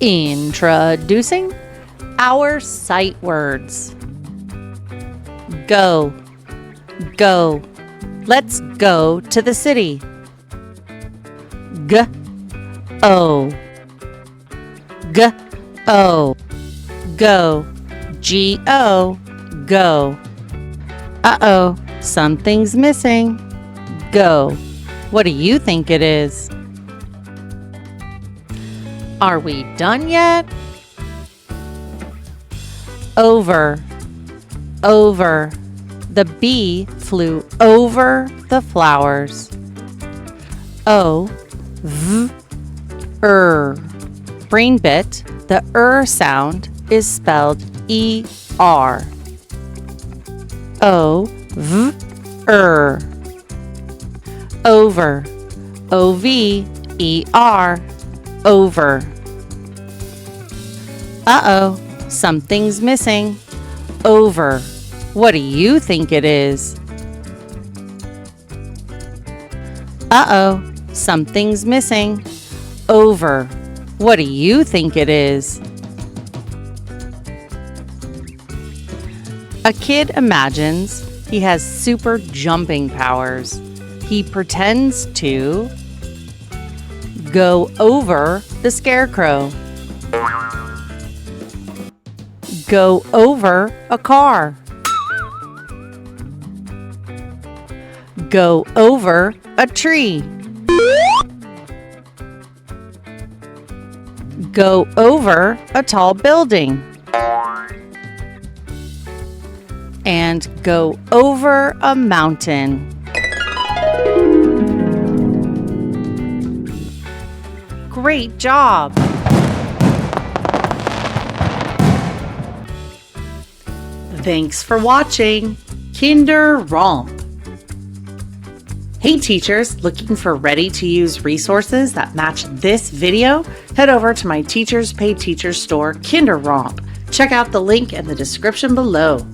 Introducing our sight words. Go, go. Let's go to the city. G-O, G-O, go, G-O, go. Uh-oh, something's missing. Go. What do you think it is? Are we done yet? Over, over. The bee flew over the flowers. O-V-er. Brain bit, the sound is spelled E-R. O-V-er. Over, O-V-E-R, over. Uh-oh, something's missing. Over. What do you think it is? Uh-oh, something's missing. Over. What do you think it is? A kid imagines he has super jumping powers. He pretends to go over the scarecrow. Go over a car. Go over a tree. Go over a tall building. And go over a mountain. Great job! Thanks for watching Kinder Romp. Hey teachers, looking for ready-to-use resources that match this video? Head over to my Teachers Pay Teachers store, Kinder Romp. Check out the link in the description below.